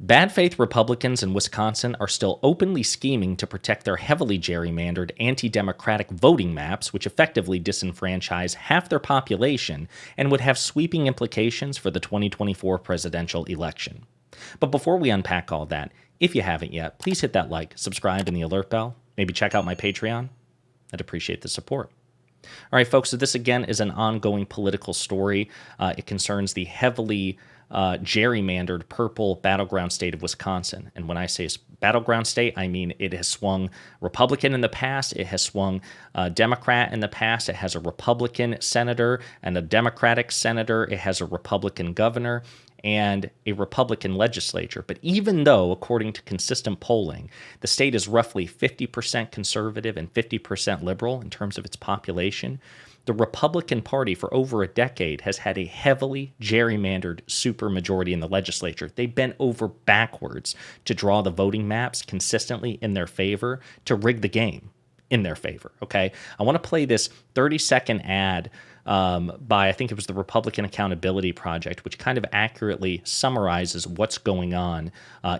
Bad faith Republicans in Wisconsin are still openly scheming to protect their heavily gerrymandered anti-democratic voting maps, which effectively disenfranchise half their population and would have sweeping implications for the 2024 presidential election. But before we unpack all that, if you haven't yet, please hit that like, subscribe, and the alert bell. Maybe check out my Patreon. I'd appreciate the support. All right, folks, so this again is an ongoing political story. It concerns the heavily gerrymandered purple battleground state of Wisconsin. And when I say battleground state, I mean it has swung Republican in the past. It has swung Democrat in the past. It has a Republican senator and a Democratic senator. It has a Republican governor and a Republican legislature. But even though, according to consistent polling, the state is roughly 50% conservative and 50% liberal in terms of its population, the Republican Party for over a decade has had a heavily gerrymandered supermajority in the legislature. They bent over backwards to draw the voting maps consistently in their favor, to rig the game in their favor, okay? I want to play this 30-second ad by, I think it was the Republican Accountability Project, which kind of accurately summarizes what's going on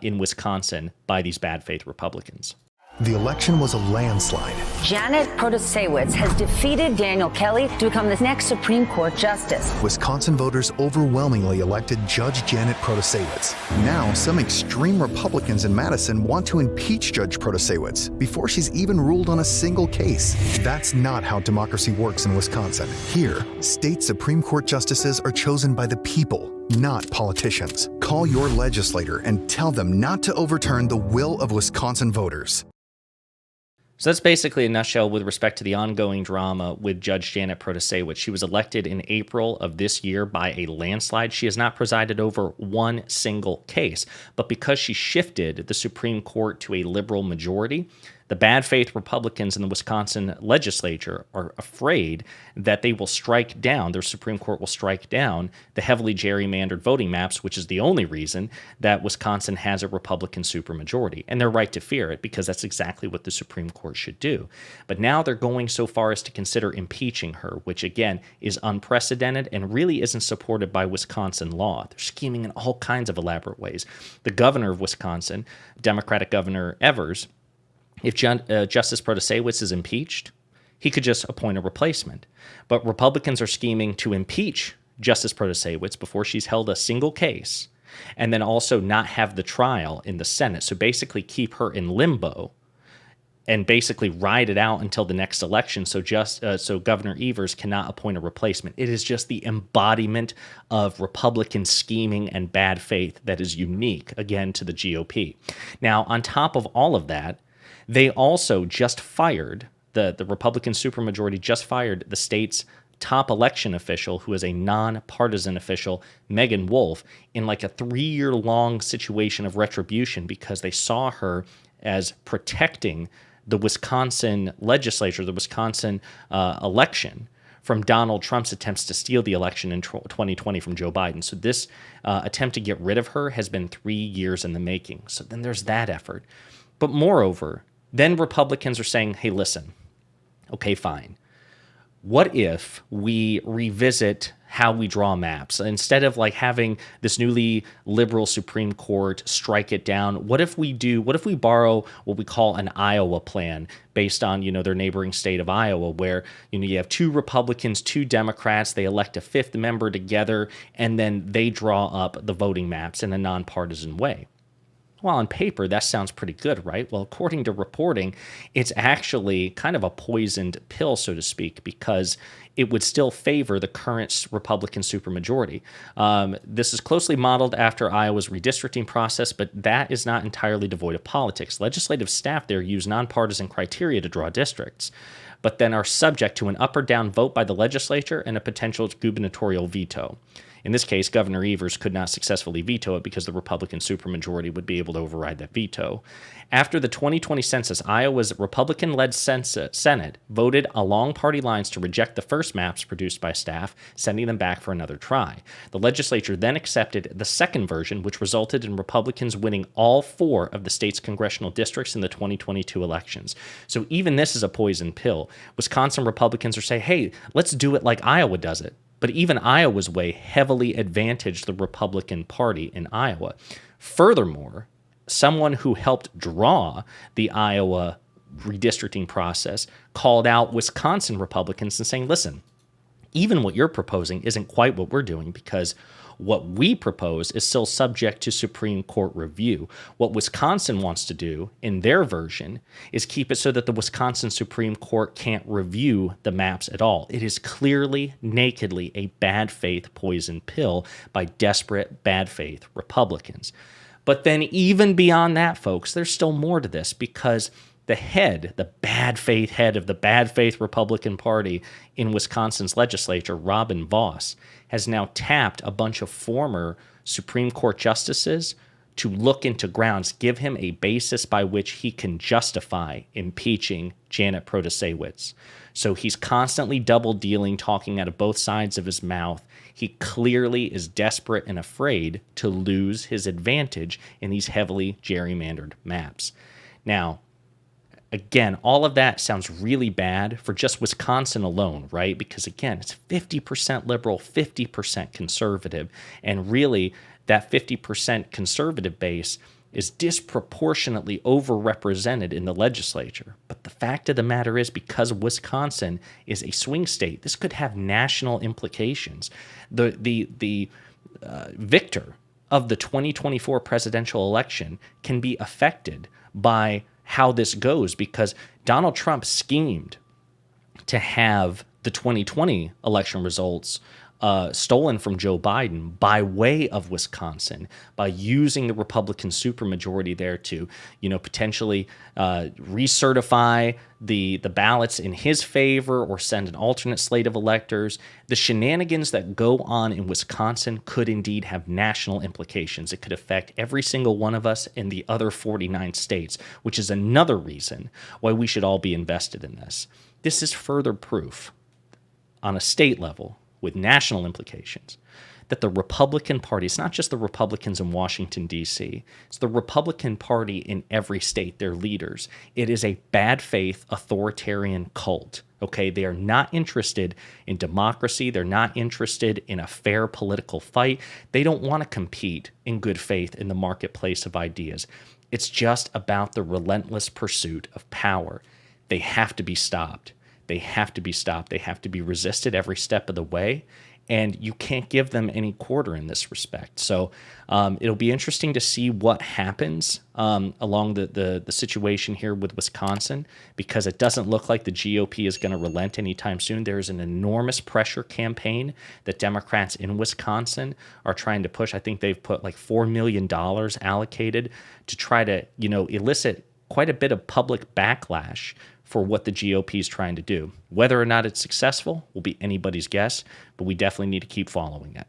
in Wisconsin by these bad faith Republicans. The election was a landslide. Janet Protasiewicz has defeated Daniel Kelly to become the next Supreme Court justice. Wisconsin voters overwhelmingly elected Judge Janet Protasiewicz. Now, some extreme Republicans in Madison want to impeach Judge Protasiewicz before she's even ruled on a single case. That's not how democracy works in Wisconsin. Here, state Supreme Court justices are chosen by the people, not politicians. Call your legislator and tell them not to overturn the will of Wisconsin voters. So that's basically a nutshell with respect to the ongoing drama with Judge Janet Protasiewicz. She was elected in April of this year by a landslide. She has not presided over one single case, but because she shifted the Supreme Court to a liberal majority, the bad faith Republicans in the Wisconsin legislature are afraid that they will strike down, their Supreme Court will strike down the heavily gerrymandered voting maps, which is the only reason that Wisconsin has a Republican supermajority. And they're right to fear it because that's exactly what the Supreme Court should do. But now they're going so far as to consider impeaching her, which again is unprecedented and really isn't supported by Wisconsin law. They're scheming in all kinds of elaborate ways. The governor of Wisconsin, Democratic Governor Evers, if Justice Protasiewicz is impeached, he could just appoint a replacement. But Republicans are scheming to impeach Justice Protasiewicz before she's held a single case, and then also not have the trial in the Senate. So basically keep her in limbo and basically ride it out until the next election so Governor Evers cannot appoint a replacement. It is just the embodiment of Republican scheming and bad faith that is unique, again, to the GOP. Now, on top of all of that, they also just fired, the Republican supermajority just fired the state's top election official, who is a nonpartisan official, Megan Wolf, in like a 3-year-long situation of retribution because they saw her as protecting the Wisconsin legislature, the Wisconsin election, from Donald Trump's attempts to steal the election in 2020 from Joe Biden. So this attempt to get rid of her has been 3 years in the making. So then there's that effort. But moreover, then Republicans are saying, hey, listen, okay, fine. What if we revisit how we draw maps? Instead of like having this newly liberal Supreme Court strike it down, what if we borrow what we call an Iowa plan based on, their neighboring state of Iowa, where, you have 2 Republicans, 2 Democrats, they elect a 5th member together, and then they draw up the voting maps in a nonpartisan way. Well, on paper, that sounds pretty good, right? Well, according to reporting, it's actually kind of a poisoned pill, so to speak, because it would still favor the current Republican supermajority. This is closely modeled after Iowa's redistricting process, but that is not entirely devoid of politics. Legislative staff there use nonpartisan criteria to draw districts, but then are subject to an up or down vote by the legislature and a potential gubernatorial veto. In this case, Governor Evers could not successfully veto it because the Republican supermajority would be able to override that veto. After the 2020 census, Iowa's Republican-led Senate voted along party lines to reject the first maps produced by staff, sending them back for another try. The legislature then accepted the second version, which resulted in Republicans winning all 4 of the state's congressional districts in the 2022 elections. So even this is a poison pill. Wisconsin Republicans are saying, hey, let's do it like Iowa does it. But even Iowa's way heavily advantaged the Republican Party in Iowa. Furthermore, someone who helped draw the Iowa redistricting process called out Wisconsin Republicans and saying, listen, even what you're proposing isn't quite what we're doing, because what we propose is still subject to Supreme Court review. What Wisconsin wants to do in their version is keep it so that the Wisconsin Supreme Court can't review the maps at all. It is clearly, nakedly a bad faith poison pill by desperate, bad faith Republicans. But then even beyond that, folks, there's still more to this, because the bad faith head of the bad faith Republican Party in Wisconsin's legislature, Robin Vos, has now tapped a bunch of former Supreme Court justices to look into grounds, give him a basis by which he can justify impeaching Janet Protasewicz. So he's constantly double dealing, talking out of both sides of his mouth. He clearly is desperate and afraid to lose his advantage in these heavily gerrymandered maps. Now, again, all of that sounds really bad for just Wisconsin alone, right? Because again, it's 50% liberal, 50% conservative. And really, that 50% conservative base is disproportionately overrepresented in the legislature. But the fact of the matter is, because Wisconsin is a swing state, this could have national implications. The victor of the 2024 presidential election can be affected by how this goes, because Donald Trump schemed to have the 2020 election results stolen from Joe Biden by way of Wisconsin, by using the Republican supermajority there to, potentially recertify the ballots in his favor or send an alternate slate of electors. The shenanigans that go on in Wisconsin could indeed have national implications. It could affect every single one of us in the other 49 states, which is another reason why we should all be invested in this. This is further proof on a state level, with national implications, that the Republican Party, it's not just the Republicans in Washington, D.C., it's the Republican Party in every state, their leaders. It is a bad faith authoritarian cult, okay? They are not interested in democracy. They're not interested in a fair political fight. They don't want to compete in good faith in the marketplace of ideas. It's just about the relentless pursuit of power. They have to be stopped. They have to be stopped. They have to be resisted every step of the way. And you can't give them any quarter in this respect. So it'll be interesting to see what happens along the situation here with Wisconsin, because it doesn't look like the GOP is going to relent anytime soon. There's an enormous pressure campaign that Democrats in Wisconsin are trying to push. I think they've put like $4 million allocated to try to, elicit quite a bit of public backlash for what the GOP is trying to do. Whether or not it's successful will be anybody's guess, but we definitely need to keep following it.